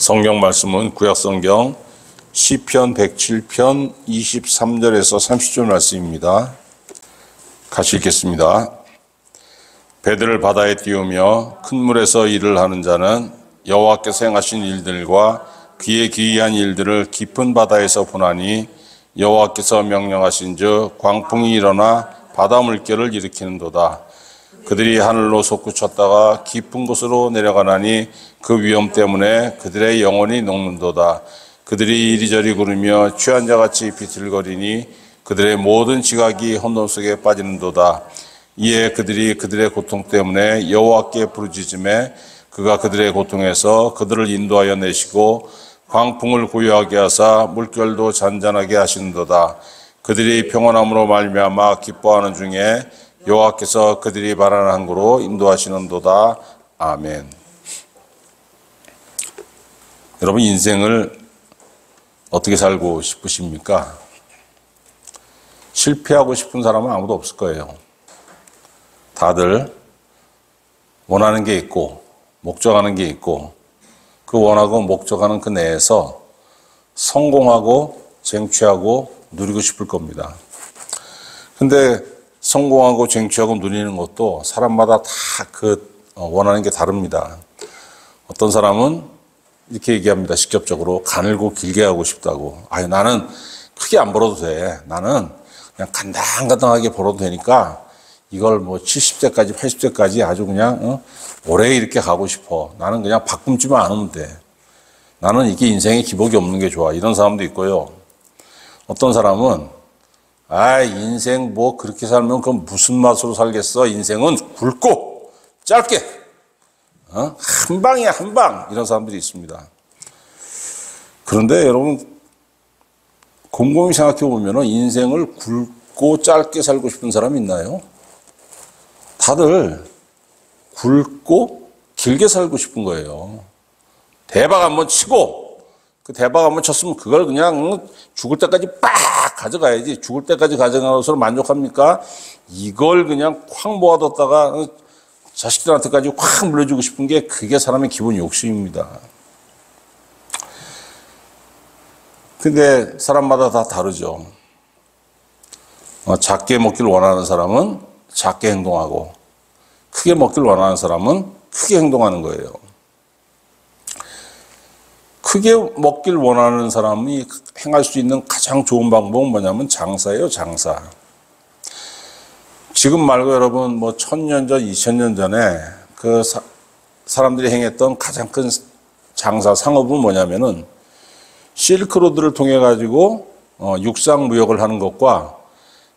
성경 말씀은 구약성경 시편 107편 23절에서 30절 말씀입니다. 같이 읽겠습니다. 배들을 바다에 띄우며 큰 물에서 일을 하는 자는 여호와께서 행하신 일들과 그의 기이한 일들을 깊은 바다에서 보나니 여호와께서 명령하신즉 광풍이 일어나 바다 물결을 일으키는도다. 그들이 하늘로 솟구쳤다가 깊은 곳으로 내려가나니 그 위험 때문에 그들의 영혼이 녹는도다. 그들이 이리저리 구르며 취한 자같이 비틀거리니 그들의 모든 지각이 혼돈 속에 빠지는도다. 이에 그들이 그들의 고통 때문에 여호와께 부르짖음에 그가 그들의 고통에서 그들을 인도하여 내시고 광풍을 고요하게 하사 물결도 잔잔하게 하시는도다. 그들이 평안함으로 말미암아 기뻐하는 중에 여호와께서 그들이 바라는 항구로 인도하시는도다. 아멘. 여러분, 인생을 어떻게 살고 싶으십니까? 실패하고 싶은 사람은 아무도 없을 거예요. 다들 원하는 게 있고 목적하는 게 있고 그 원하고 목적하는 그 내에서 성공하고 쟁취하고 누리고 싶을 겁니다. 근데 성공하고 쟁취하고 누리는 것도 사람마다 다 원하는 게 다릅니다. 어떤 사람은 이렇게 얘기합니다. 직접적으로 가늘고 길게 하고 싶다고. 아니, 나는 크게 안 벌어도 돼. 나는 그냥 간당간당하게 벌어도 되니까 이걸 뭐 70세까지 80세까지 아주 그냥 오래 이렇게 가고 싶어. 나는 그냥 바꿈지만 않으면 돼. 나는 이게 인생에 기복이 없는 게 좋아. 이런 사람도 있고요. 어떤 사람은 인생 뭐 그렇게 살면 그럼 무슨 맛으로 살겠어? 인생은 굵고 짧게 한 방이야, 한 방. 이런 사람들이 있습니다. 그런데 여러분 곰곰이 생각해 보면 인생을 굵고 짧게 살고 싶은 사람이 있나요? 다들 굵고 길게 살고 싶은 거예요. 대박 한번 치고 그 대박 한번 쳤으면 그걸 그냥 죽을 때까지 빡 가져가야지. 죽을 때까지 가져가는 것으로 만족합니까? 이걸 그냥 확 모아뒀다가 자식들한테까지 확 물려주고 싶은 게 그게 사람의 기본 욕심입니다. 근데 사람마다 다 다르죠. 작게 먹기를 원하는 사람은 작게 행동하고 크게 먹기를 원하는 사람은 크게 행동하는 거예요. 크게 먹길 원하는 사람이 행할 수 있는 가장 좋은 방법은 뭐냐면 장사예요, 장사. 지금 말고 여러분 뭐 1000년 전, 2000년 전에 그 사람들이 행했던 가장 큰 장사, 상업은 뭐냐면은 실크로드를 통해 가지고 육상 무역을 하는 것과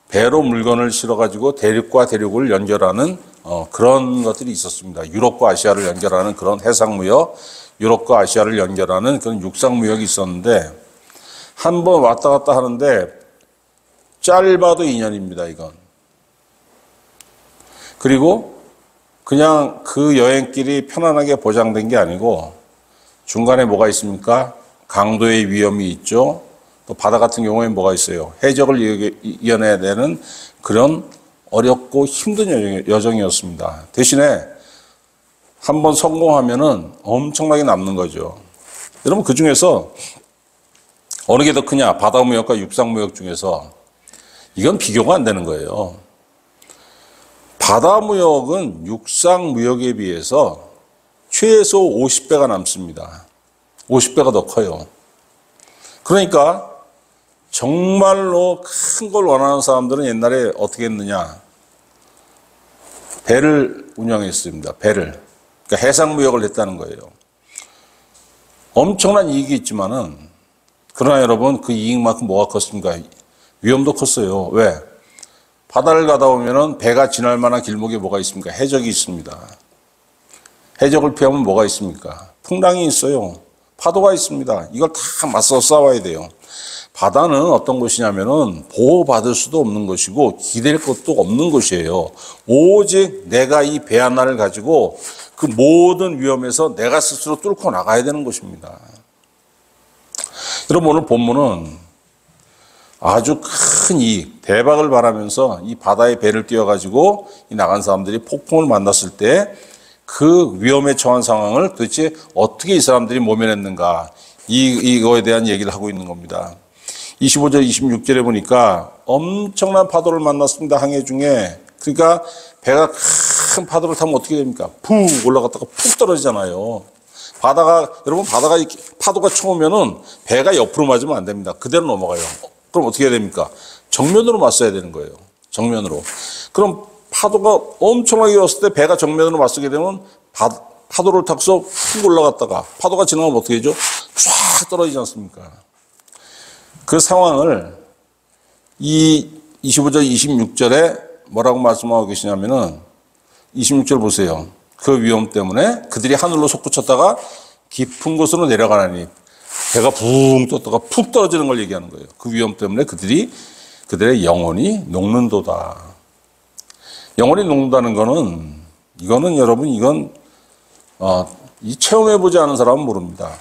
배로 물건을 실어 가지고 대륙과 대륙을 연결하는 그런 것들이 있었습니다. 유럽과 아시아를 연결하는 그런 해상 무역, 유럽과 아시아를 연결하는 그런 육상 무역이 있었는데 한 번 왔다 갔다 하는데 짧아도 2년입니다, 이건. 그리고 그냥 그 여행길이 편안하게 보장된 게 아니고 중간에 뭐가 있습니까? 강도의 위험이 있죠. 또 바다 같은 경우에 뭐가 있어요? 해적을 이겨내야 되는 그런 어렵고 힘든 여정이었습니다. 대신에 한번 성공하면은 엄청나게 남는 거죠. 여러분, 그 중에서 어느 게 더 크냐? 바다 무역과 육상 무역 중에서 이건 비교가 안 되는 거예요. 바다 무역은 육상 무역에 비해서 최소 50배가 남습니다. 50배가 더 커요. 그러니까 정말로 큰 걸 원하는 사람들은 옛날에 어떻게 했느냐? 배를 운영했습니다. 배를. 그러니까 해상 무역을 했다는 거예요. 엄청난 이익이 있지만은 그러나 여러분 그 이익만큼 뭐가 컸습니까? 위험도 컸어요. 왜? 바다를 가다 보면은 배가 지날 만한 길목에 뭐가 있습니까? 해적이 있습니다. 해적을 피하면 뭐가 있습니까? 풍랑이 있어요. 파도가 있습니다. 이걸 다 맞서 싸워야 돼요. 바다는 어떤 곳이냐면은 보호받을 수도 없는 것이고 기댈 것도 없는 곳이에요. 오직 내가 이 배 하나를 가지고 그 모든 위험에서 내가 스스로 뚫고 나가야 되는 것입니다. 여러분, 오늘 본문은 아주 큰 이익, 대박을 바라면서 이 바다에 배를 띄워가지고 이 나간 사람들이 폭풍을 만났을 때 그 위험에 처한 상황을 도대체 어떻게 이 사람들이 모면했는가, 이거에 대한 얘기를 하고 있는 겁니다. 25절, 26절에 보니까 엄청난 파도를 만났습니다. 항해 중에. 그러니까 배가 큰 파도를 타면 어떻게 됩니까? 푹 올라갔다가 푹 떨어지잖아요. 여러분 바다가 이렇게 파도가 쳐오면은 배가 옆으로 맞으면 안 됩니다. 그대로 넘어가요. 그럼 어떻게 해야 됩니까? 정면으로 맞서야 되는 거예요. 정면으로. 그럼 파도가 엄청나게 일었을 때 배가 정면으로 맞서게 되면 파도를 타고서 푹 올라갔다가 파도가 지나가면 어떻게 되죠? 쫙 떨어지지 않습니까? 그 상황을 이 25절, 26절에 뭐라고 말씀하고 계시냐면은 26절 보세요. 그 위험 때문에 그들이 하늘로 솟구쳤다가 깊은 곳으로 내려가나니 배가 붕 떴다가 푹 떨어지는 걸 얘기하는 거예요. 그 위험 때문에 그들의 영혼이 녹는도다. 영혼이 녹는다는 거는 이거는 여러분 이 체험해보지 않은 사람은 모릅니다.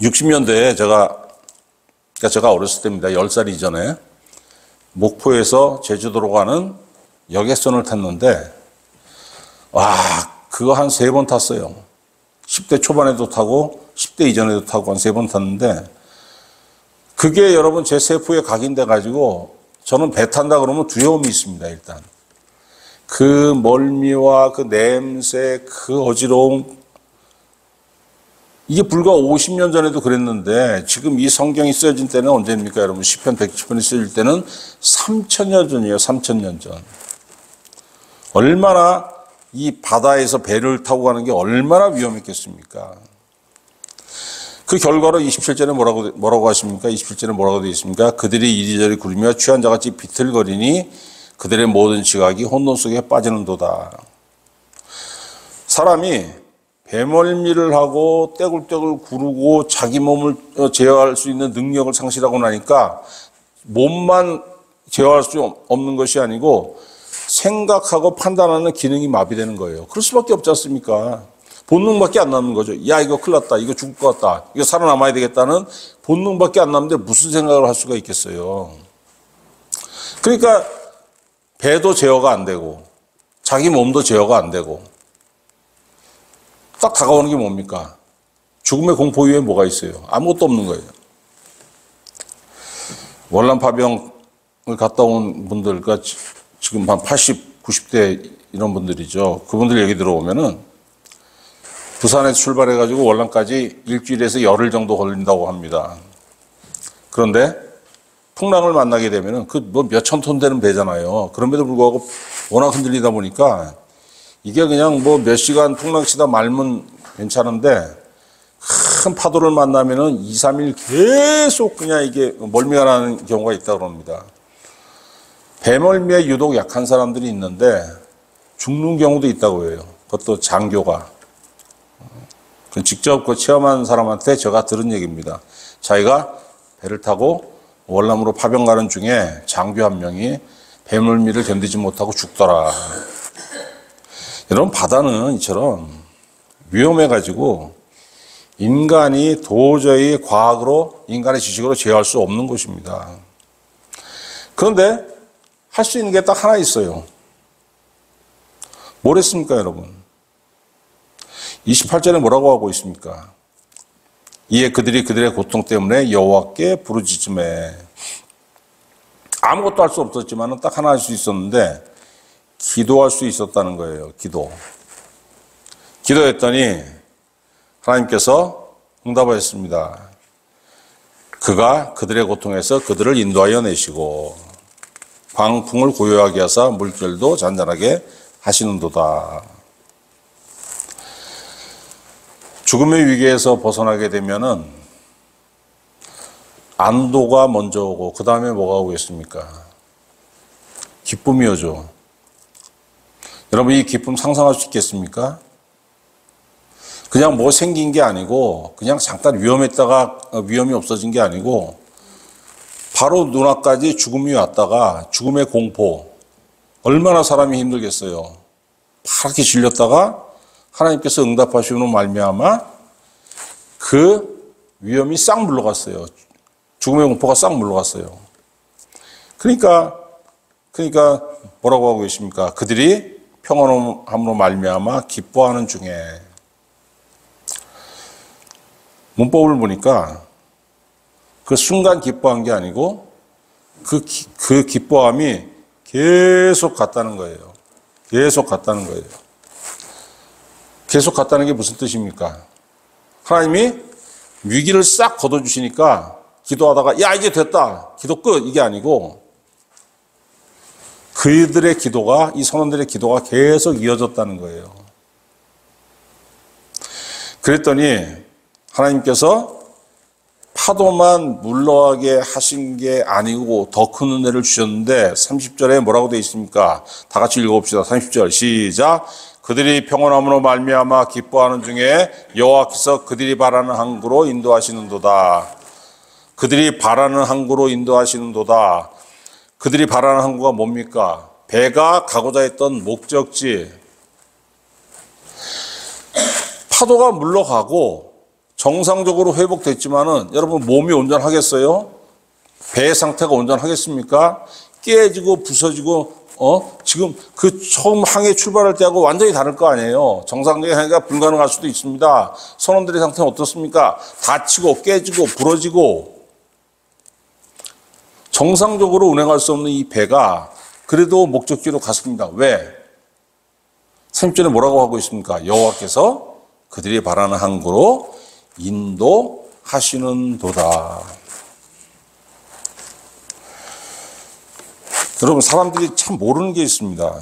60년대에 제가 어렸을 때입니다. 10살 이전에 목포에서 제주도로 가는 여객선을 탔는데 그거 한 3번 탔어요. 10대 초반에도 타고 10대 이전에도 타고 한 3번 탔는데 그게 여러분 제 세포에 각인돼 가지고 저는 배 탄다 그러면 두려움이 있습니다. 일단 그 멀미와 그 냄새, 그 어지러움, 이게 불과 50년 전에도 그랬는데 지금 이 성경이 쓰여진 때는 언제입니까? 여러분 시편 110편이 쓰여질 때는 3000년 전이에요. 3000년 전. 얼마나 이 바다에서 배를 타고 가는 게 얼마나 위험했겠습니까? 그 결과로 27절에 뭐라고 하십니까? 27절에 뭐라고 되어 있습니까? 그들이 이리저리 구르며 취한 자같이 비틀거리니 그들의 모든 지각이 혼돈 속에 빠지는도다. 사람이 배멀미를 하고 떼굴떼굴 구르고 자기 몸을 제어할 수 있는 능력을 상실하고 나니까 몸만 제어할 수 없는 것이 아니고 생각하고 판단하는 기능이 마비되는 거예요. 그럴 수밖에 없지 않습니까? 본능밖에 안 남는 거죠. 야, 이거 큰일 났다. 이거 죽을 것 같다. 이거 살아남아야 되겠다는 본능밖에 안 남는데 무슨 생각을 할 수가 있겠어요. 그러니까 배도 제어가 안 되고 자기 몸도 제어가 안 되고 딱 다가오는 게 뭡니까? 죽음의 공포 위에 뭐가 있어요? 아무것도 없는 거예요. 월남 파병을 갔다 온 분들, 그러니까 지금 한 80, 90대 이런 분들이죠. 그분들 얘기 들어보면은 부산에서 출발해가지고 월남까지 일주일에서 열흘 정도 걸린다고 합니다. 그런데 풍랑을 만나게 되면은 그 뭐 몇천 톤 되는 배잖아요. 그럼에도 불구하고 워낙 흔들리다 보니까 이게 그냥 뭐 몇 시간 풍랑 치다 말면 괜찮은데 큰 파도를 만나면은 2, 3일 계속 그냥 이게 멀미가 나는 경우가 있다고 그럽니다. 배멀미에 유독 약한 사람들이 있는데 죽는 경우도 있다고 해요. 그것도 장교가. 직접 그 체험한 사람한테 제가 들은 얘기입니다. 자기가 배를 타고 월남으로 파병 가는 중에 장교 한 명이 배멀미를 견디지 못하고 죽더라. 여러분 바다는 이처럼 위험해가지고 인간이 도저히 과학으로 인간의 지식으로 제어할 수 없는 곳입니다. 그런데 할 수 있는 게 딱 하나 있어요. 뭘 했습니까, 여러분? 28절에 뭐라고 하고 있습니까? 이에 그들이 그들의 고통 때문에 여호와께 부르짖음에 아무것도 할 수 없었지만 딱 하나 할 수 있었는데 기도할 수 있었다는 거예요. 기도했더니 하나님께서 응답하셨습니다. 그가 그들의 고통에서 그들을 인도하여 내시고 광풍을 고요하게 하사 물결도 잔잔하게 하시는도다. 죽음의 위기에서 벗어나게 되면은 안도가 먼저 오고 그 다음에 뭐가 오겠습니까? 기쁨이 오죠. 여러분 이 기쁨 상상할 수 있겠습니까? 그냥 뭐 생긴 게 아니고 그냥 잠깐 위험했다가 위험이 없어진 게 아니고 바로 눈앞까지 죽음이 왔다가 죽음의 공포 얼마나 사람이 힘들겠어요. 파랗게 질렸다가 하나님께서 응답하시는 말미암아 그 위험이 싹 물러갔어요. 죽음의 공포가 싹 물러갔어요. 그러니까 뭐라고 하고 계십니까? 그들이 평안함으로 말미암아 기뻐하는 중에. 문법을 보니까 그 순간 기뻐한 게 아니고 그 기뻐함이 계속 갔다는 거예요. 계속 갔다는 거예요. 계속 갔다는 게 무슨 뜻입니까? 하나님이 위기를 싹 걷어주시니까 기도하다가 야 이제 됐다 기도 끝 이게 아니고 그들의 기도가 이 선원들의 기도가 계속 이어졌다는 거예요. 그랬더니 하나님께서 파도만 물러가게 하신 게 아니고 더 큰 은혜를 주셨는데 30절에 뭐라고 되어 있습니까? 다 같이 읽어봅시다. 30절 시작. 그들이 평온함으로 말미암아 기뻐하는 중에 여호와께서 그들이 바라는 항구로 인도하시는도다. 그들이 바라는 항구로 인도하시는도다. 그들이 바라는 항구가 뭡니까? 배가 가고자 했던 목적지. 파도가 물러가고 정상적으로 회복됐지만은 여러분 몸이 온전하겠어요? 배 상태가 온전하겠습니까? 깨지고 부서지고 지금 그 처음 항해 출발할 때하고 완전히 다를 거 아니에요. 정상적인 항해가 불가능할 수도 있습니다. 선원들의 상태는 어떻습니까? 다치고 깨지고 부러지고 정상적으로 운행할 수 없는 이 배가 그래도 목적지로 갔습니다. 왜? 3절에 뭐라고 하고 있습니까? 여호와께서 그들이 바라는 항구로 인도하시는도다. 여러분 사람들이 참 모르는 게 있습니다.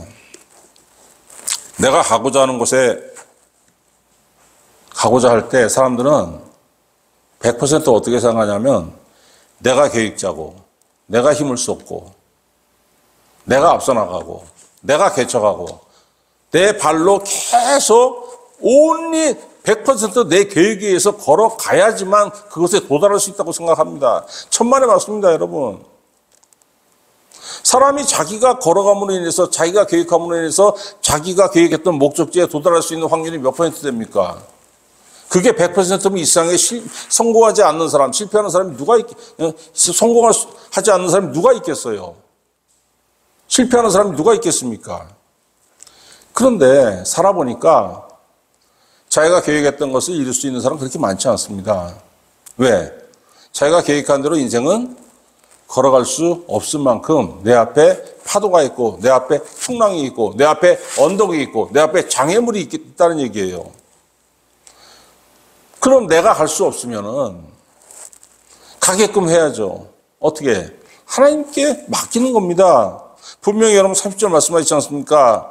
내가 가고자 하는 곳에 가고자 할 때 사람들은 100% 어떻게 생각하냐면 내가 계획자고 내가 힘을 쏟고 내가 앞서 나가고 내가 개척하고 내 발로 계속 온리 100% 내 계획에 의해서 걸어가야지만 그것에 도달할 수 있다고 생각합니다. 천만에 맞습니다, 여러분. 사람이 자기가 걸어감으로 인해서 자기가 계획함으로 인해서 자기가 계획했던 목적지에 도달할 수 있는 확률이 몇 퍼센트 됩니까? 그게 100% 이상의 성공하지 않는 사람, 실패하는 사람이 성공하지 않는 사람이 누가 있겠어요? 실패하는 사람이 누가 있겠습니까? 그런데 살아보니까 자기가 계획했던 것을 이룰 수 있는 사람은 그렇게 많지 않습니다. 왜? 자기가 계획한 대로 인생은 걸어갈 수 없을 만큼 내 앞에 파도가 있고 내 앞에 풍랑이 있고 내 앞에 언덕이 있고 내 앞에 장애물이 있다는 얘기예요. 그럼 내가 갈 수 없으면은 가게끔 해야죠. 어떻게? 하나님께 맡기는 겁니다. 분명히 여러분 30절 말씀하시지 않습니까?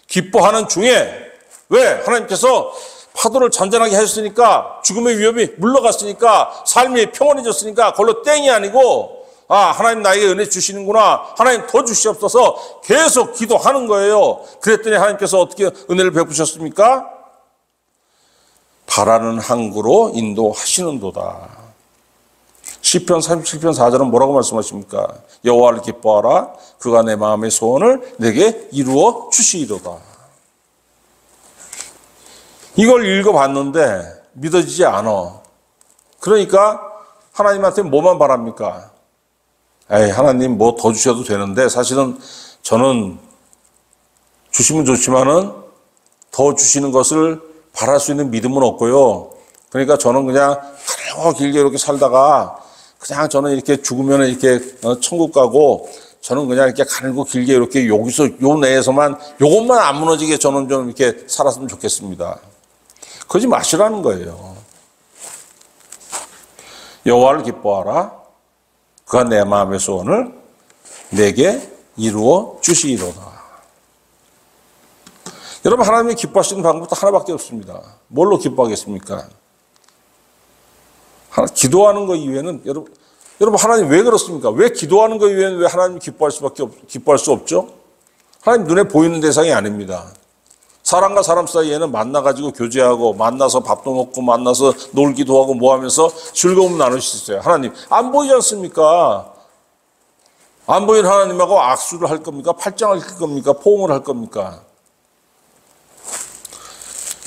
기뻐하는 중에 왜? 하나님께서 파도를 잔잔하게 하셨으니까 죽음의 위협이 물러갔으니까 삶이 평온해졌으니까 그걸로 땡이 아니고 하나님 나에게 은혜 주시는구나. 하나님 더 주시옵소서 계속 기도하는 거예요. 그랬더니 하나님께서 어떻게 은혜를 베푸셨습니까? 바라는 항구로 인도하시는도다. 시편 37편 4절은 뭐라고 말씀하십니까? 여호와를 기뻐하라. 그가 내 마음의 소원을 내게 이루어 주시리로다. 이걸 읽어봤는데 믿어지지 않아. 그러니까 하나님한테 뭐만 바랍니까? 하나님 뭐 더 주셔도 되는데 사실은 저는 주시면 좋지만은 더 주시는 것을 바랄 수 있는 믿음은 없고요. 그러니까 저는 그냥 가늘고 길게 이렇게 살다가 그냥 저는 이렇게 죽으면 이렇게 천국 가고 저는 그냥 이렇게 가늘고 길게 이렇게 여기서 요 내에서만 요것만 안 무너지게 저는 좀 이렇게 살았으면 좋겠습니다. 그러지 마시라는 거예요. 여호와를 기뻐하라. 그가 내 마음의 소원을 내게 이루어 주시리로다. 여러분 하나님이 기뻐하시는 방법도 하나밖에 없습니다. 뭘로 기뻐하겠습니까? 기도하는 것 이외에는 여러분 하나님 왜 그렇습니까? 왜 기도하는 것 이외에는 왜 하나님 기뻐할 수 없죠? 하나님 눈에 보이는 대상이 아닙니다. 사람과 사람 사이에는 만나가지고 교제하고 만나서 밥도 먹고 만나서 놀기도 하고 뭐 하면서 즐거움 나눌 수 있어요. 하나님 안 보이지 않습니까? 안 보이는 하나님하고 악수를 할 겁니까? 팔짱을 낄 겁니까? 포옹을 할 겁니까?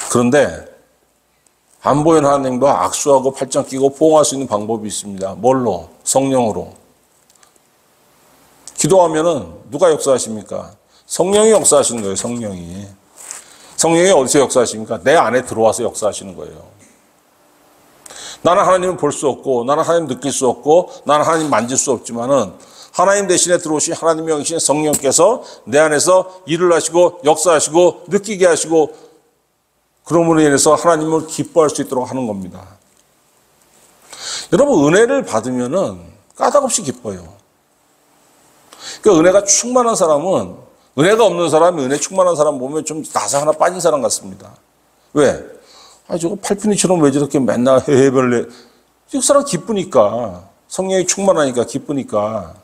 그런데 안 보이는 하나님과 악수하고 팔짱 끼고 포옹할 수 있는 방법이 있습니다. 뭘로? 성령으로. 기도하면은 누가 역사하십니까? 성령이 역사하시는 거예요, 성령이. 성령이 어디서 역사하십니까? 내 안에 들어와서 역사하시는 거예요. 나는 하나님을 볼 수 없고, 나는 하나님 느낄 수 없고, 나는 하나님 만질 수 없지만은, 하나님 대신에 들어오신 하나님의 영이신 성령께서 내 안에서 일을 하시고, 역사하시고, 느끼게 하시고, 그러므로 인해서 하나님을 기뻐할 수 있도록 하는 겁니다. 여러분, 은혜를 받으면은 까닭없이 기뻐요. 그러니까 은혜가 충만한 사람은, 은혜가 없는 사람이 은혜 충만한 사람 보면 좀 나사 하나 빠진 사람 같습니다. 왜? 저거 팔순이처럼 왜 저렇게 맨날 해벌레. 그 사람 기쁘니까. 성령이 충만하니까 기쁘니까.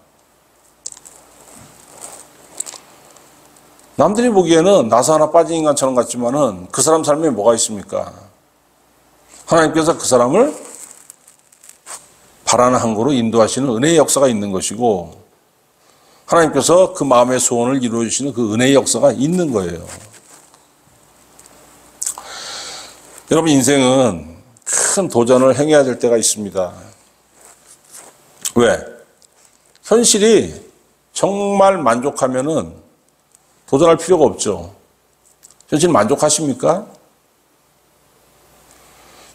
남들이 보기에는 나사 하나 빠진 인간처럼 같지만은 그 사람 삶에 뭐가 있습니까? 하나님께서 그 사람을 바라는 항구로 인도하시는 은혜의 역사가 있는 것이고, 하나님께서 그 마음의 소원을 이루어주시는 그 은혜의 역사가 있는 거예요. 여러분, 인생은 큰 도전을 행해야 될 때가 있습니다. 왜? 현실이 정말 만족하면은 도전할 필요가 없죠. 현실 만족하십니까?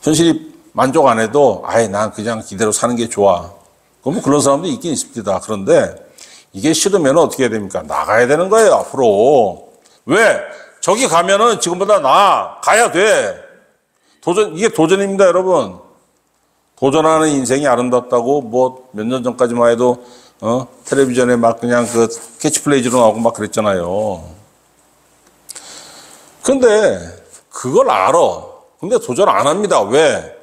현실이 만족 안 해도 난 그냥 이대로 사는 게 좋아. 그러면 그런 사람도 있긴 있습니다. 그런데 이게 싫으면 어떻게 해야 됩니까? 나가야 되는 거예요, 앞으로. 왜? 저기 가면은 지금보다 나아. 가야 돼. 이게 도전입니다, 여러분. 도전하는 인생이 아름답다고 몇 년 전까지만 해도, 텔레비전에 막 그냥 그 캐치플레이즈로 나오고 막 그랬잖아요. 근데 그걸 알아. 근데 도전 안 합니다. 왜?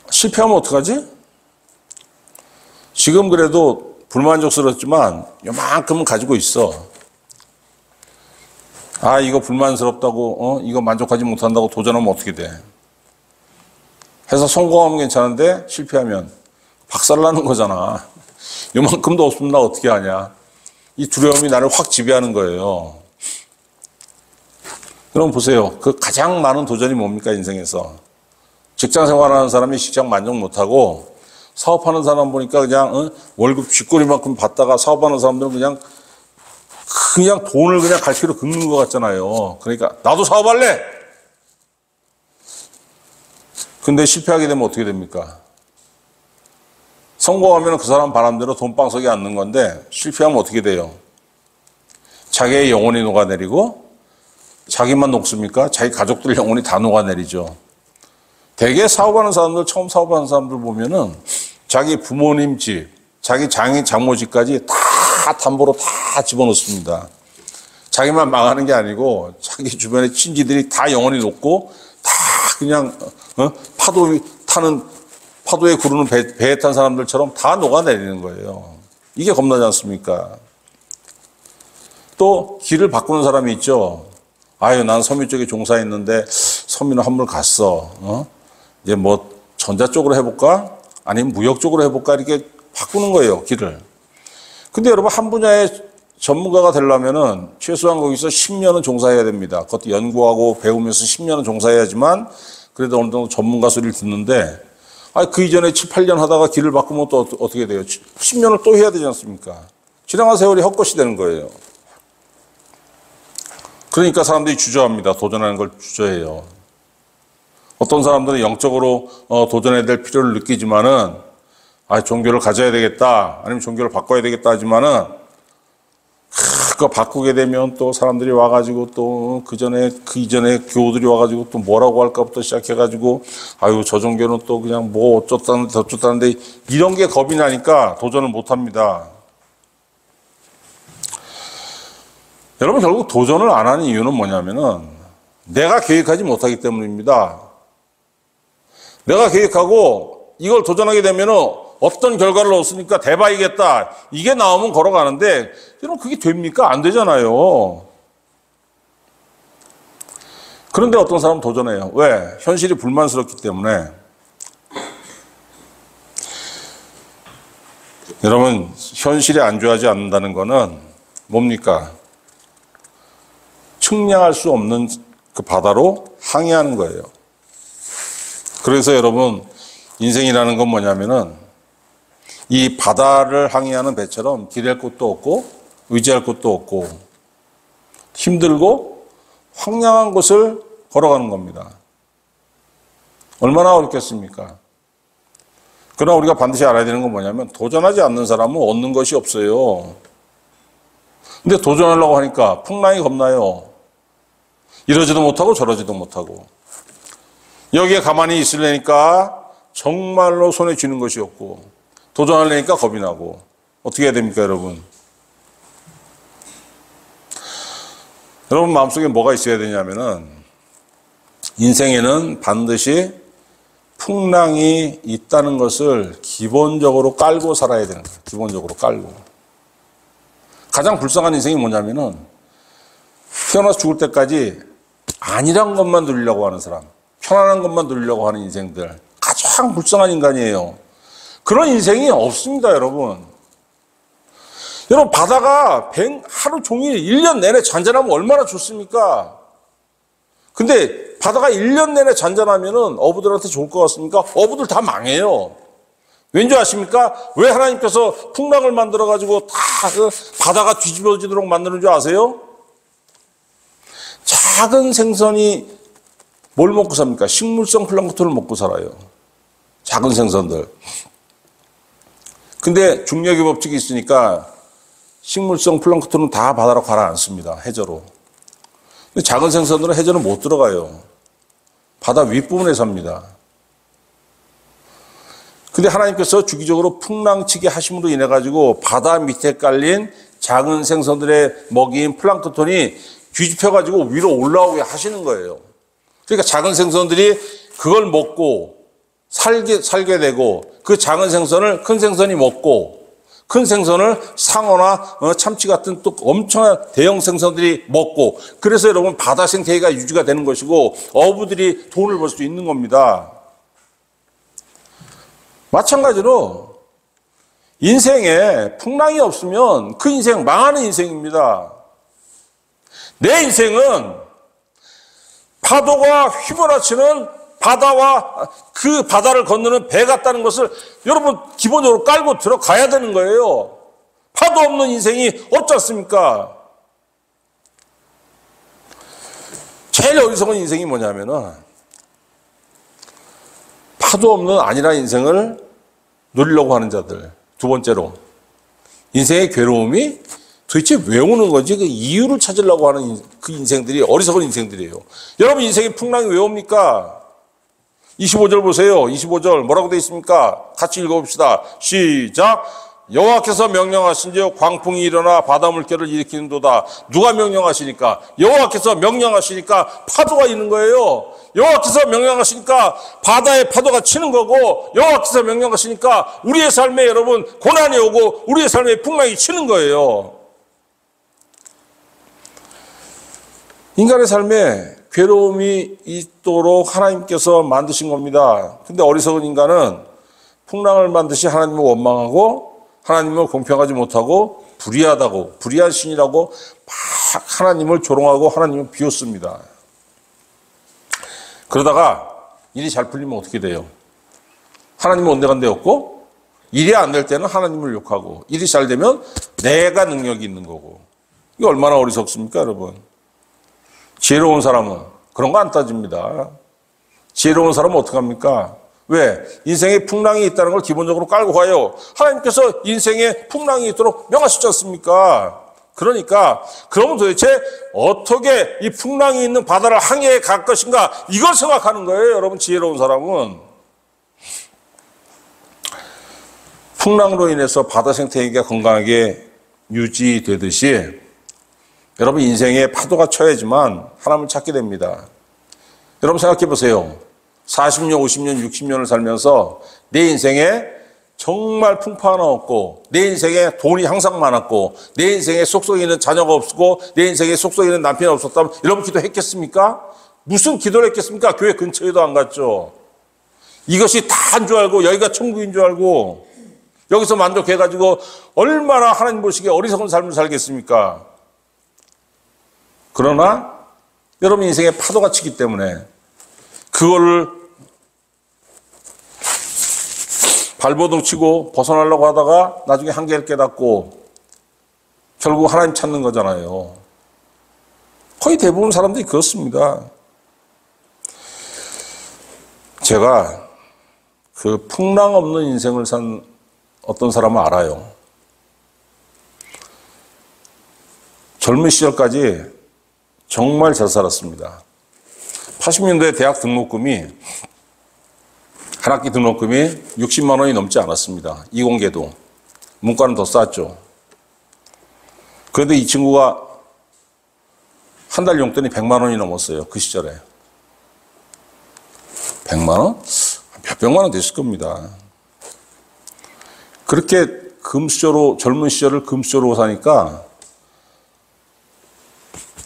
실패하면 어떡하지? 지금 그래도 불만족스럽지만 요만큼은 가지고 있어. 이거 불만스럽다고, 이거 만족하지 못한다고 도전하면 어떻게 돼? 해서 성공하면 괜찮은데 실패하면 박살나는 거잖아. 요만큼도 없으면 나 어떻게 하냐. 이 두려움이 나를 확 지배하는 거예요. 그럼 보세요. 그 가장 많은 도전이 뭡니까, 인생에서? 직장 생활하는 사람이 직장 만족 못하고 사업하는 사람 보니까 그냥 월급 쥐꼬리만큼 받다가 사업하는 사람들은 그냥 돈을 그냥 갈피로 긁는 것 같잖아요. 그러니까 나도 사업할래. 근데 실패하게 되면 어떻게 됩니까? 성공하면 그 사람 바람대로 돈방석에 앉는 건데 실패하면 어떻게 돼요? 자기의 영혼이 녹아내리고 자기만 녹습니까? 자기 가족들 영혼이 다 녹아내리죠. 대개 사업하는 사람들, 처음 사업하는 사람들 보면은 자기 부모님 집, 자기 장모 집까지 다 담보로 다 집어넣습니다. 자기만 망하는 게 아니고 자기 주변에 친지들이 다 영혼이 녹고 다 그냥 파도에 구르는 배에 탄 사람들처럼 다 녹아내리는 거예요. 이게 겁나지 않습니까? 또 길을 바꾸는 사람이 있죠. 난 섬유 쪽에 종사했는데 섬유는 한물 갔어. 이제 전자 쪽으로 해볼까? 아니면 무역 쪽으로 해볼까? 이렇게 바꾸는 거예요, 길을. 근데 여러분, 한 분야의 전문가가 되려면은 최소한 거기서 10년은 종사해야 됩니다. 그것도 연구하고 배우면서 10년은 종사해야지만 그래도 어느 정도 전문가 소리를 듣는데, 그 이전에 7, 8년 하다가 길을 바꾸면 또 어떻게 돼요? 10년을 또 해야 되지 않습니까? 지나간 세월이 헛것이 되는 거예요. 그러니까 사람들이 주저합니다. 도전하는 걸 주저해요. 어떤 사람들은 영적으로 도전해야 될 필요를 느끼지만은 종교를 가져야 되겠다, 아니면 종교를 바꿔야 되겠다 하지만은 그거 바꾸게 되면 또 사람들이 와가지고 또 그 이전에 교우들이 와가지고 또 뭐라고 할까부터 시작해가지고 저 종교는 또 그냥 어쩌다는데 저쩌다는데 이런 게 겁이 나니까 도전을 못 합니다. 여러분, 결국 도전을 안 하는 이유는 뭐냐면은 내가 계획하지 못하기 때문입니다. 내가 계획하고 이걸 도전하게 되면은 어떤 결과를 얻으니까 대박이겠다. 이게 나오면 걸어가는데 여러분, 그게 됩니까? 안 되잖아요. 그런데 어떤 사람은 도전해요. 왜? 현실이 불만스럽기 때문에. 여러분, 현실이 안 좋아하지 않는다는 거는 뭡니까? 측량할 수 없는 그 바다로 항해하는 거예요. 그래서 여러분, 인생이라는 건 뭐냐면은 이 바다를 항해하는 배처럼 기댈 곳도 없고 의지할 곳도 없고 힘들고 황량한 곳을 걸어가는 겁니다. 얼마나 어렵겠습니까? 그러나 우리가 반드시 알아야 되는 건 뭐냐면 도전하지 않는 사람은 얻는 것이 없어요. 근데 도전하려고 하니까 풍랑이 겁나요. 이러지도 못하고 저러지도 못하고. 여기에 가만히 있으려니까 정말로 손에 쥐는 것이 없고 도전하려니까 겁이 나고. 어떻게 해야 됩니까, 여러분? 여러분 마음속에 뭐가 있어야 되냐면은 인생에는 반드시 풍랑이 있다는 것을 기본적으로 깔고 살아야 되는 거예요. 기본적으로 깔고. 가장 불쌍한 인생이 뭐냐면은 태어나서 죽을 때까지 아니란 것만 누리려고 하는 사람, 편안한 것만 누리려고 하는 인생들, 가장 불쌍한 인간이에요. 그런 인생이 없습니다, 여러분. 여러분 바다가 하루 종일 1년 내내 잔잔하면 얼마나 좋습니까? 근데 바다가 1년 내내 잔잔하면은 어부들한테 좋을 것 같습니까? 어부들 다 망해요. 왠지 아십니까? 왜 하나님께서 풍랑을 만들어가지고 다 바다가 뒤집어지도록 만드는 줄 아세요? 작은 생선이 뭘 먹고 삽니까? 식물성 플랑크톤을 먹고 살아요. 작은 생선들. 근데 중력의 법칙이 있으니까 식물성 플랑크톤은 다 바다로 가라앉습니다. 해저로. 근데 작은 생선들은 해저는 못 들어가요. 바다 윗부분에 삽니다. 근데 하나님께서 주기적으로 풍랑치게 하심으로 인해 가지고 바다 밑에 깔린 작은 생선들의 먹이인 플랑크톤이 뒤집혀 가지고 위로 올라오게 하시는 거예요. 그러니까 작은 생선들이 그걸 먹고 살게 되고 그 작은 생선을 큰 생선이 먹고 큰 생선을 상어나 참치 같은 또 엄청난 대형 생선들이 먹고 그래서 여러분 바다 생태계가 유지가 되는 것이고 어부들이 돈을 벌 수 있는 겁니다. 마찬가지로 인생에 풍랑이 없으면 그 인생 망하는 인생입니다. 내 인생은 파도가 휘몰아치는 바다와 그 바다를 건너는 배 같다는 것을 여러분 기본적으로 깔고 들어가야 되는 거예요. 파도 없는 인생이 없지 않습니까? 제일 어리석은 인생이 뭐냐면은 파도 없는 안일한 인생을 누리려고 하는 자들. 두 번째로 인생의 괴로움이 도대체 왜 오는 건지 그 이유를 찾으려고 하는 그 인생들이 어리석은 인생들이에요. 여러분 인생의 풍랑이 왜 옵니까? 25절 보세요. 25절 뭐라고 되어 있습니까? 같이 읽어봅시다. 시작. 여호와께서 명령하신지요 광풍이 일어나 바다 물결을 일으키는도다. 누가 명령하시니까? 여호와께서 명령하시니까 파도가 있는 거예요. 여호와께서 명령하시니까 바다에 파도가 치는 거고 여호와께서 명령하시니까 우리의 삶에 여러분 고난이 오고 우리의 삶에 풍랑이 치는 거예요. 인간의 삶에 괴로움이 있도록 하나님께서 만드신 겁니다. 근데 어리석은 인간은 풍랑을 만드시 하나님을 원망하고 하나님을 공평하지 못하고 불의하다고 불의한 신이라고 막 하나님을 조롱하고 하나님을 비웃습니다. 그러다가 일이 잘 풀리면 어떻게 돼요? 하나님은 온데간데 없고 일이 안 될 때는 하나님을 욕하고 일이 잘 되면 내가 능력이 있는 거고 이게 얼마나 어리석습니까 여러분? 지혜로운 사람은 그런 거 안 따집니다. 지혜로운 사람은 어떡합니까? 왜? 인생에 풍랑이 있다는 걸 기본적으로 깔고 가요. 하나님께서 인생에 풍랑이 있도록 명하시지 않습니까? 그러니까 그러면 도대체 어떻게 이 풍랑이 있는 바다를 항해해 갈 것인가 이걸 생각하는 거예요. 여러분 지혜로운 사람은. 풍랑으로 인해서 바다 생태계가 건강하게 유지되듯이 여러분 인생에 파도가 쳐야지만 하나님을 찾게 됩니다. 여러분 생각해 보세요. 40년, 50년, 60년을 살면서 내 인생에 정말 풍파 하나 없고 내 인생에 돈이 항상 많았고 내 인생에 속속에 있는 자녀가 없고 내 인생에 속속에 있는 남편이 없었다면 여러분 기도했겠습니까? 무슨 기도를 했겠습니까? 교회 근처에도 안 갔죠. 이것이 다인 줄 알고 여기가 천국인 줄 알고 여기서 만족해가지고 얼마나 하나님 보시기에 어리석은 삶을 살겠습니까? 그러나 여러분 인생에 파도가 치기 때문에 그거를 발버둥 치고 벗어나려고 하다가 나중에 한계를 깨닫고 결국 하나님 찾는 거잖아요. 거의 대부분 사람들이 그렇습니다. 제가 그 풍랑 없는 인생을 산 어떤 사람을 알아요. 젊은 시절까지 정말 잘 살았습니다. 80년대 대학 등록금이 한 학기 등록금이 60만 원이 넘지 않았습니다. 이공계도. 문과는 더 쌌죠. 그런데 이 친구가 한 달 용돈이 100만 원이 넘었어요. 그 시절에. 100만 원? 몇백만 원 됐을 겁니다. 그렇게 금수저로, 젊은 시절을 금수저로 사니까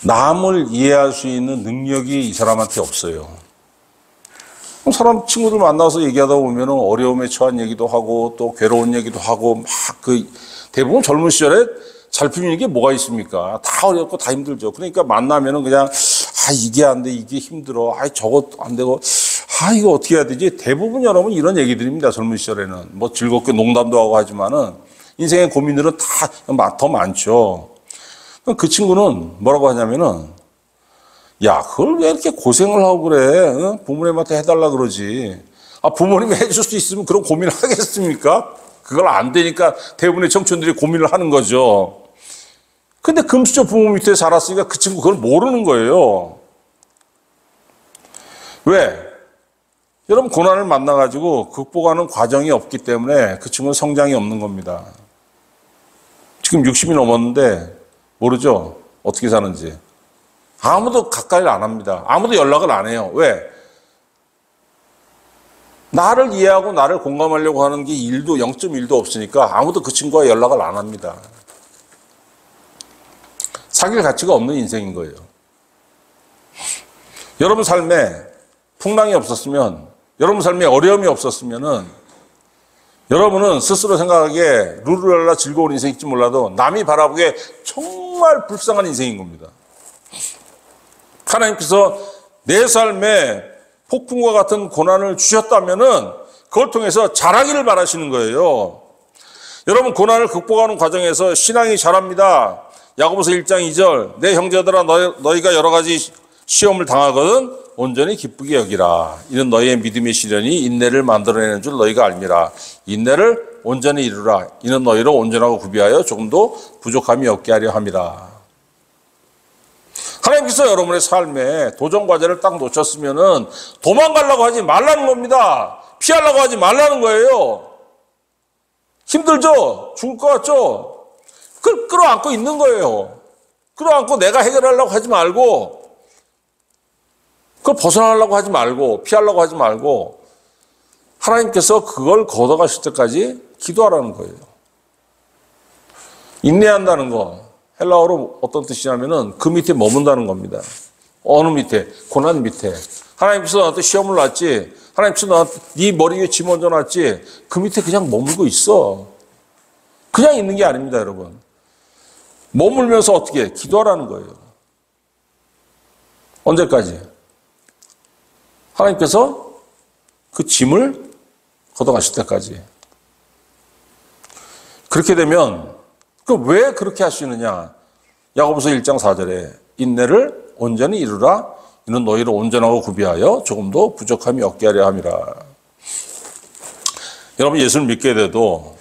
남을 이해할 수 있는 능력이 이 사람한테 없어요. 사람, 친구들 만나서 얘기하다 보면 어려움에 처한 얘기도 하고 또 괴로운 얘기도 하고 막 대부분 젊은 시절에 잘 풀리는 게 뭐가 있습니까? 다 어렵고 다 힘들죠. 그러니까 만나면은 그냥, 이게 안 돼, 이게 힘들어, 저거 안 되고, 이거 어떻게 해야 되지? 대부분 여러분 이런 얘기들입니다. 젊은 시절에는. 뭐 즐겁게 농담도 하고 하지만은 인생의 고민들은 더 많죠. 그 친구는 뭐라고 하냐면은, 야, 그걸 왜 이렇게 고생을 하고 그래? 응? 부모님한테 해달라 그러지. 부모님이 해줄 수 있으면 그런 고민을 하겠습니까? 그걸 안 되니까 대부분의 청춘들이 고민을 하는 거죠. 근데 금수저 부모 밑에 자랐으니까 그 친구 그걸 모르는 거예요. 왜? 여러분, 고난을 만나가지고 극복하는 과정이 없기 때문에 그 친구는 성장이 없는 겁니다. 지금 60이 넘었는데 모르죠? 어떻게 사는지. 아무도 가까이를 안 합니다. 아무도 연락을 안 해요. 왜? 나를 이해하고 나를 공감하려고 하는 게 0.1도 없으니까 아무도 그 친구와 연락을 안 합니다. 사귈 가치가 없는 인생인 거예요. 여러분 삶에 풍랑이 없었으면, 여러분 삶에 어려움이 없었으면은 여러분은 스스로 생각하기에 룰루랄라 즐거운 인생일지 몰라도 남이 바라보기에 정말 불쌍한 인생인 겁니다. 하나님께서 내 삶에 폭풍과 같은 고난을 주셨다면은 그걸 통해서 자라기를 바라시는 거예요. 여러분, 고난을 극복하는 과정에서 신앙이 자랍니다. 야고보서 1장 2절, 내 형제들아 너희가 여러 가지 시험을 당하거든 온전히 기쁘게 여기라. 이는 너희의 믿음의 시련이 인내를 만들어내는 줄 너희가 알미라. 인내를 온전히 이루라. 이는 너희를 온전하고 구비하여 조금도 부족함이 없게 하려 함이라. 하나님께서 여러분의 삶에 도전 과제를 딱 놓쳤으면은 도망가려고 하지 말라는 겁니다. 피하려고 하지 말라는 거예요. 힘들죠? 죽을 것 같죠? 그걸 끌어안고 있는 거예요. 끌어안고 내가 해결하려고 하지 말고, 그걸 벗어나려고 하지 말고, 피하려고 하지 말고, 하나님께서 그걸 걷어가실 때까지 기도하라는 거예요. 인내한다는 거, 헬라어로 어떤 뜻이냐면은 그 밑에 머문다는 겁니다. 어느 밑에? 고난 밑에. 하나님께서 너한테 시험을 놨지, 하나님께서 너한테 네 머리 위에 짐 얹어놨지, 그 밑에 그냥 머물고 있어. 그냥 있는 게 아닙니다, 여러분. 머물면서 어떻게 해? 기도하라는 거예요. 언제까지? 하나님께서 그 짐을 걷어가실 때까지. 그렇게 되면 왜 그렇게 하시느냐? 야고보서 1장 4절에 인내를 온전히 이루라. 이는 너희를 온전하고 구비하여 조금도 부족함이 없게 하려 함이라. 여러분, 예수를 믿게 돼도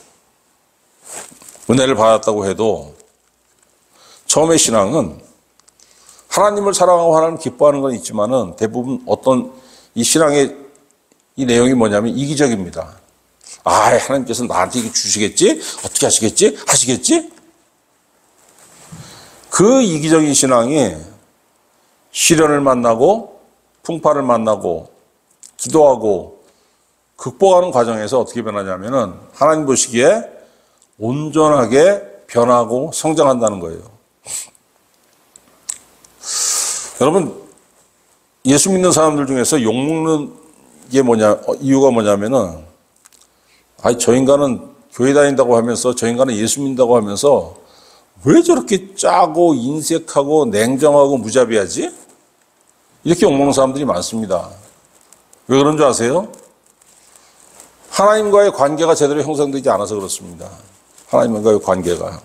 은혜를 받았다고 해도 처음의 신앙은 하나님을 사랑하고 하나님을 기뻐하는 건 있지만은 대부분 어떤 이 신앙의 이 내용이 뭐냐면 이기적입니다. 하나님께서 나한테 이거 주시겠지? 어떻게 하시겠지? 그 이기적인 신앙이 시련을 만나고 풍파를 만나고 기도하고 극복하는 과정에서 어떻게 변하냐면은 하나님 보시기에 온전하게 변하고 성장한다는 거예요. 여러분, 예수 믿는 사람들 중에서 욕먹는 게 이유가 뭐냐면은, 저 인간은 교회 다닌다고 하면서, 저 인간은 예수 믿는다고 하면서, 왜 저렇게 짜고, 인색하고, 냉정하고, 무자비하지? 이렇게 욕먹는 사람들이 많습니다. 왜 그런 줄 아세요? 하나님과의 관계가 제대로 형성되지 않아서 그렇습니다. 하나님과의 관계가.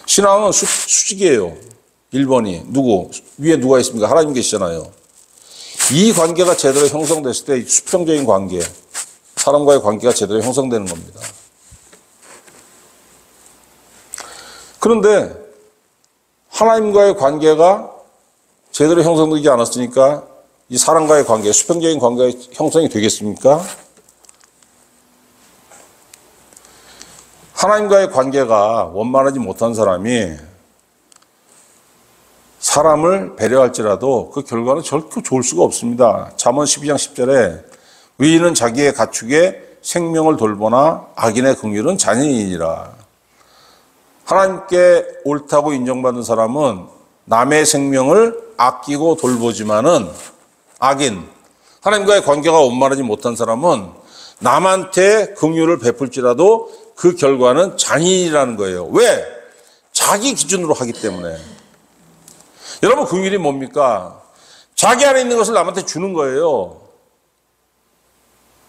신앙은 수직이에요. 1번이. 누구? 위에 누가 있습니까? 하나님 계시잖아요. 이 관계가 제대로 형성됐을 때 수평적인 관계, 사람과의 관계가 제대로 형성되는 겁니다. 그런데 하나님과의 관계가 제대로 형성되지 않았으니까 이 사람과의 관계, 수평적인 관계가 형성이 되겠습니까? 하나님과의 관계가 원만하지 못한 사람이 사람을 배려할지라도 그 결과는 결코 좋을 수가 없습니다. 잠언 12장 10절에 의인은 자기의 가축의 생명을 돌보나 악인의 긍휼은 잔인이니라. 하나님께 옳다고 인정받는 사람은 남의 생명을 아끼고 돌보지만은 악인, 하나님과의 관계가 원만하지 못한 사람은 남한테 긍휼을 베풀지라도 그 결과는 잔인이라는 거예요. 왜? 자기 기준으로 하기 때문에. 여러분, 긍휼이 뭡니까? 자기 안에 있는 것을 남한테 주는 거예요.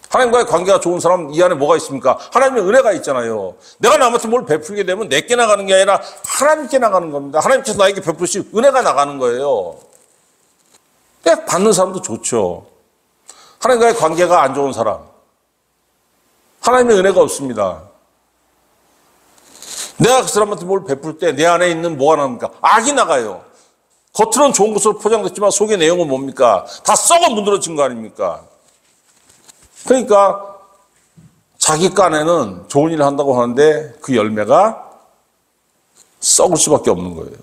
하나님과의 관계가 좋은 사람은 이 안에 뭐가 있습니까? 하나님의 은혜가 있잖아요. 내가 남한테 뭘 베풀게 되면 내게 나가는 게 아니라 하나님께 나가는 겁니다. 하나님께서 나에게 베푸신 은혜가 나가는 거예요. 받는 사람도 좋죠. 하나님과의 관계가 안 좋은 사람, 하나님의 은혜가 없습니다. 내가 그 사람한테 뭘 베풀 때 내 안에 있는 뭐가 나옵니까? 악이 나가요. 겉으로는 좋은 것으로 포장됐지만 속의 내용은 뭡니까? 다 썩어 문드러진 거 아닙니까? 그러니까 자기 깐에는 좋은 일을 한다고 하는데 그 열매가 썩을 수밖에 없는 거예요.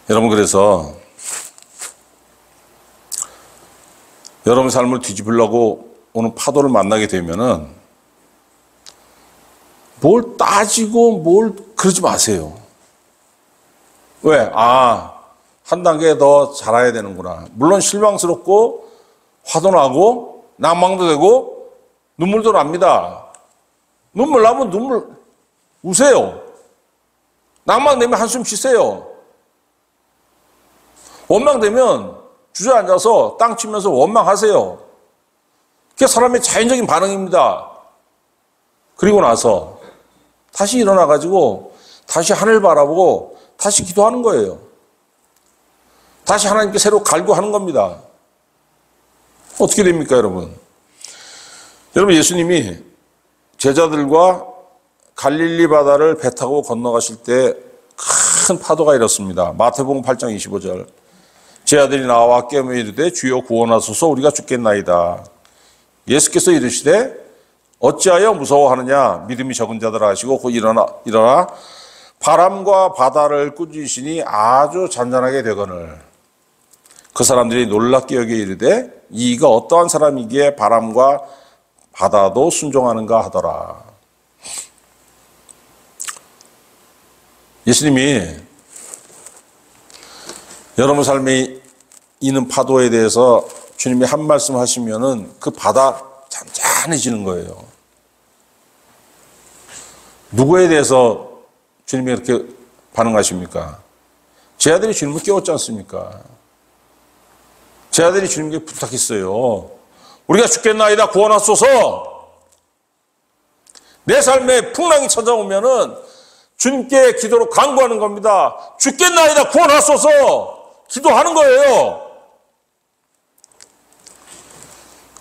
여러분, 그래서 여러분 삶을 뒤집으려고 오는 파도를 만나게 되면은 뭘 따지고 뭘 그러지 마세요. 왜? 한 단계 더 잘해야 되는구나. 물론 실망스럽고 화도 나고 낭망도 되고 눈물도 납니다. 눈물 나면 눈물 우세요. 낭망되면 한숨 쉬세요. 원망되면 주저앉아서 땅 치면서 원망하세요. 그게 사람의 자연적인 반응입니다. 그리고 나서 다시 일어나가지고 다시 하늘 바라보고 다시 기도하는 거예요. 다시 하나님께 새로 갈구하는 겁니다. 어떻게 됩니까, 여러분? 여러분, 예수님이 제자들과 갈릴리 바다를 배 타고 건너가실 때 큰 파도가 일었습니다. 마태복음 8장 25절. 제 아들이 나와 깨며 이르되 주여 구원하소서 우리가 죽겠나이다. 예수께서 이르시되 어찌하여 무서워하느냐 믿음이 적은 자들아 하시고 곧 일어나 바람과 바다를 꾸짖으시니 아주 잔잔하게 되거늘 그 사람들이 놀랍게 여겨 이르되 이가 어떠한 사람이기에 바람과 바다도 순종하는가 하더라. 예수님이 여러분 삶에 있는 파도에 대해서 주님이 한 말씀 하시면은 그 바다 잔잔해지는 거예요. 누구에 대해서 주님이 이렇게 반응하십니까? 제 아들이 주님을 깨웠지 않습니까? 제 아들이 주님께 부탁했어요. 우리가 죽겠나이다 구원하소서. 내 삶에 풍랑이 찾아오면은 주님께 기도로 간구하는 겁니다. 죽겠나이다 구원하소서. 기도하는 거예요.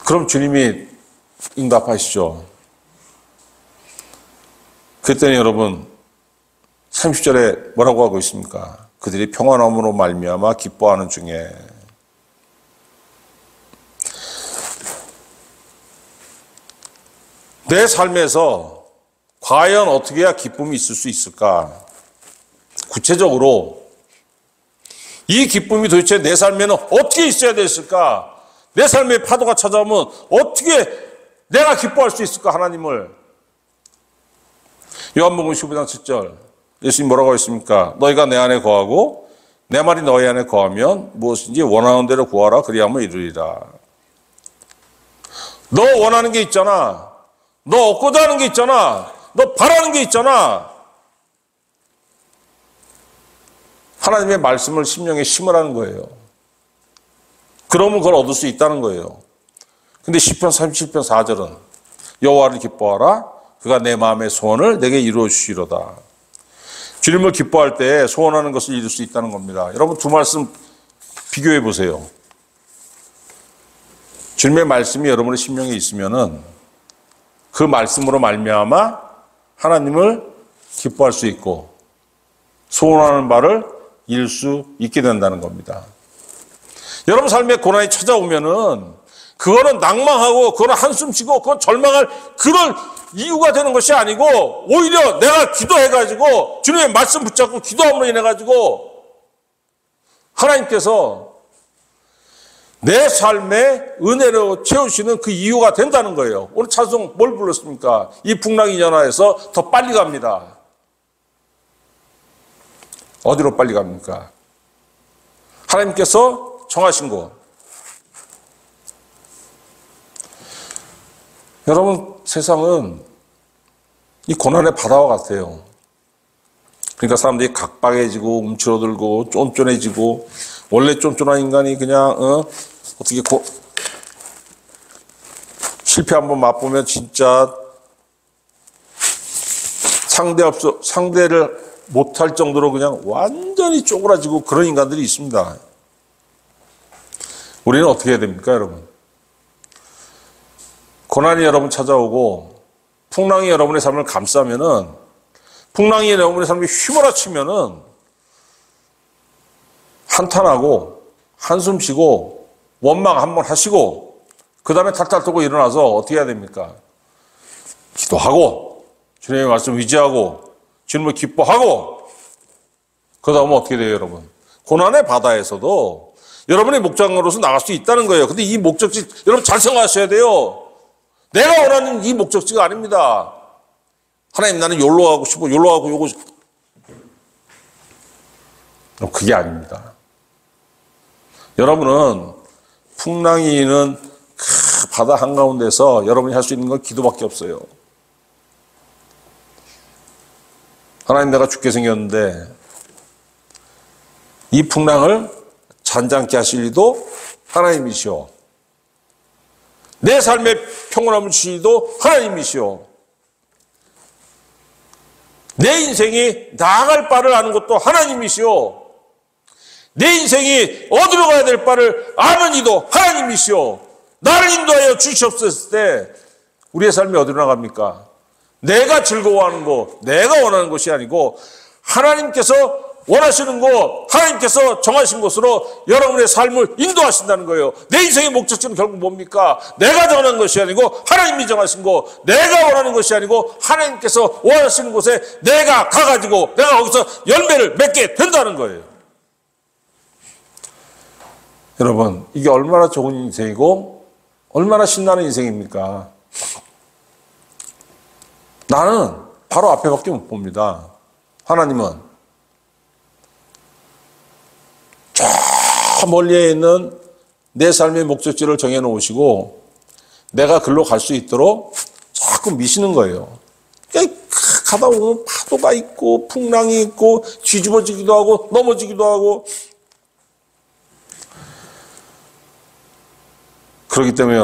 그럼 주님이 응답하시죠. 그랬더니 여러분 30절에 뭐라고 하고 있습니까? 그들이 평안함으로 말미암아 기뻐하는 중에 내 삶에서 과연 어떻게 해야 기쁨이 있을 수 있을까? 구체적으로 이 기쁨이 도대체 내 삶에는 어떻게 있어야 됐을까? 내 삶에 파도가 찾아오면 어떻게 내가 기뻐할 수 있을까? 하나님을. 요한복음 15장 7절 예수님 뭐라고 했습니까? 너희가 내 안에 거하고 내 말이 너희 안에 거하면 무엇인지 원하는 대로 구하라 그리하면 이루리라. 너 원하는 게 있잖아. 너 얻고자 하는 게 있잖아. 너 바라는 게 있잖아. 하나님의 말씀을 심령에 심으라는 거예요. 그러면 그걸 얻을 수 있다는 거예요. 근데 시편 37편 4절은 여호와를 기뻐하라 그가 내 마음의 소원을 내게 이루어 주시리로다. 주님을 기뻐할 때 소원하는 것을 이룰 수 있다는 겁니다. 여러분 두 말씀 비교해 보세요. 주님의 말씀이 여러분의 심령에 있으면은 그 말씀으로 말미암아 하나님을 기뻐할 수 있고 소원하는 바를 이룰 수 있게 된다는 겁니다. 여러분 삶에 고난이 찾아오면은 그거는 낭망하고 그거는 한숨 쉬고 그건 절망할 그런 이유가 되는 것이 아니고 오히려 내가 기도해가지고 주님의 말씀 붙잡고 기도함으로 인해가지고 하나님께서 내 삶에 은혜로 채우시는 그 이유가 된다는 거예요. 오늘 찬송 뭘 불렀습니까? 이 풍랑이 연하에서 더 빨리 갑니다. 어디로 빨리 갑니까? 하나님께서 정하신 곳. 여러분 세상은 이 고난의 바다와 같아요. 그러니까 사람들이 각박해지고 움츠러들고 쫀쫀해지고 원래 쫀쫀한 인간이 그냥 어떻게 실패 한번 맛보면 진짜 상대를 못할 정도로 그냥 완전히 쪼그라지고 그런 인간들이 있습니다. 우리는 어떻게 해야 됩니까, 여러분? 고난이 여러분 찾아오고 풍랑이 여러분의 삶을 감싸면은 풍랑이 여러분의 삶에 휘몰아치면은 한탄하고 한숨 쉬고 원망 한번 하시고 그 다음에 탈탈 털고 일어나서 어떻게 해야 됩니까? 기도하고 주님의 말씀 의지하고 주님을 기뻐하고 그 다음에 어떻게 돼요, 여러분? 고난의 바다에서도 여러분의 목적으로서 나갈 수 있다는 거예요. 근데 이 목적지 여러분 잘 생각하셔야 돼요. 내가 원하는 이 목적지가 아닙니다. 하나님 나는 여기로 가고 싶어. 여기로 가고 요거 그게 아닙니다. 여러분은 풍랑이 있는 그 바다 한가운데서 여러분이 할 수 있는 건 기도밖에 없어요. 하나님 내가 죽게 생겼는데 이 풍랑을 잔잔케 하실 이도 하나님이시오. 내 삶의 평온함을 주시도 하나님이시오. 내 인생이 나아갈 바를 아는 것도 하나님이시오. 내 인생이 어디로 가야 될 바를 아는 이도 하나님이시오. 나를 인도하여 주시옵소서 때 우리의 삶이 어디로 나갑니까? 내가 즐거워하는 것, 내가 원하는 것이 아니고 하나님께서 원하시는 곳, 하나님께서 정하신 곳으로 여러분의 삶을 인도하신다는 거예요. 내 인생의 목적지는 결국 뭡니까? 내가 정하는 것이 아니고 하나님이 정하신 곳, 내가 원하는 것이 아니고 하나님께서 원하시는 곳에 내가 가가지고 내가 거기서 열매를 맺게 된다는 거예요. 여러분, 이게 얼마나 좋은 인생이고 얼마나 신나는 인생입니까? 나는 바로 앞에밖에 못 봅니다. 하나님은 저 멀리에 있는 내 삶의 목적지를 정해놓으시고 내가 글로 갈 수 있도록 자꾸 미시는 거예요. 그러니까 가다 보면 파도가 있고 풍랑이 있고 뒤집어지기도 하고 넘어지기도 하고 그렇기 때문에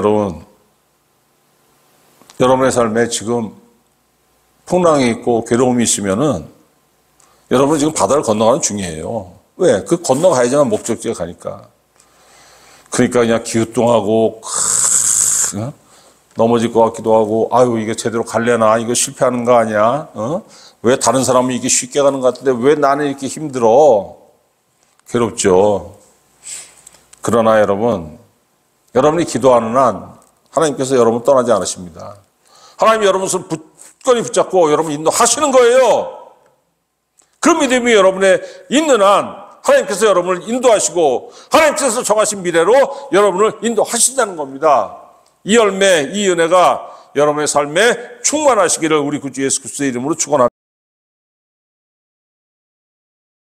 여러분의 삶에 지금 풍랑이 있고 괴로움이 있으면은 여러분 지금 바다를 건너가는 중이에요. 왜? 그 건너가야지만 목적지에 가니까. 그러니까 그냥 기우뚱하고 넘어질 것 같기도 하고 아유 이게 제대로 갈래나 이거 실패하는 거 아니야? 왜 다른 사람은 이게 쉽게 가는 것 같은데 왜 나는 이렇게 힘들어? 괴롭죠. 그러나 여러분이 기도하는 한 하나님께서 여러분 떠나지 않으십니다. 하나님이 여러분 손 굳건히 붙잡고 여러분 인도하시는 거예요. 그 믿음이 여러분의 있는 한 하나님께서 여러분을 인도하시고 하나님께서 정하신 미래로 여러분을 인도하신다는 겁니다. 이 열매, 이 은혜가 여러분의 삶에 충만하시기를 우리 구주 예수 그리스도의 이름으로 축원합니다.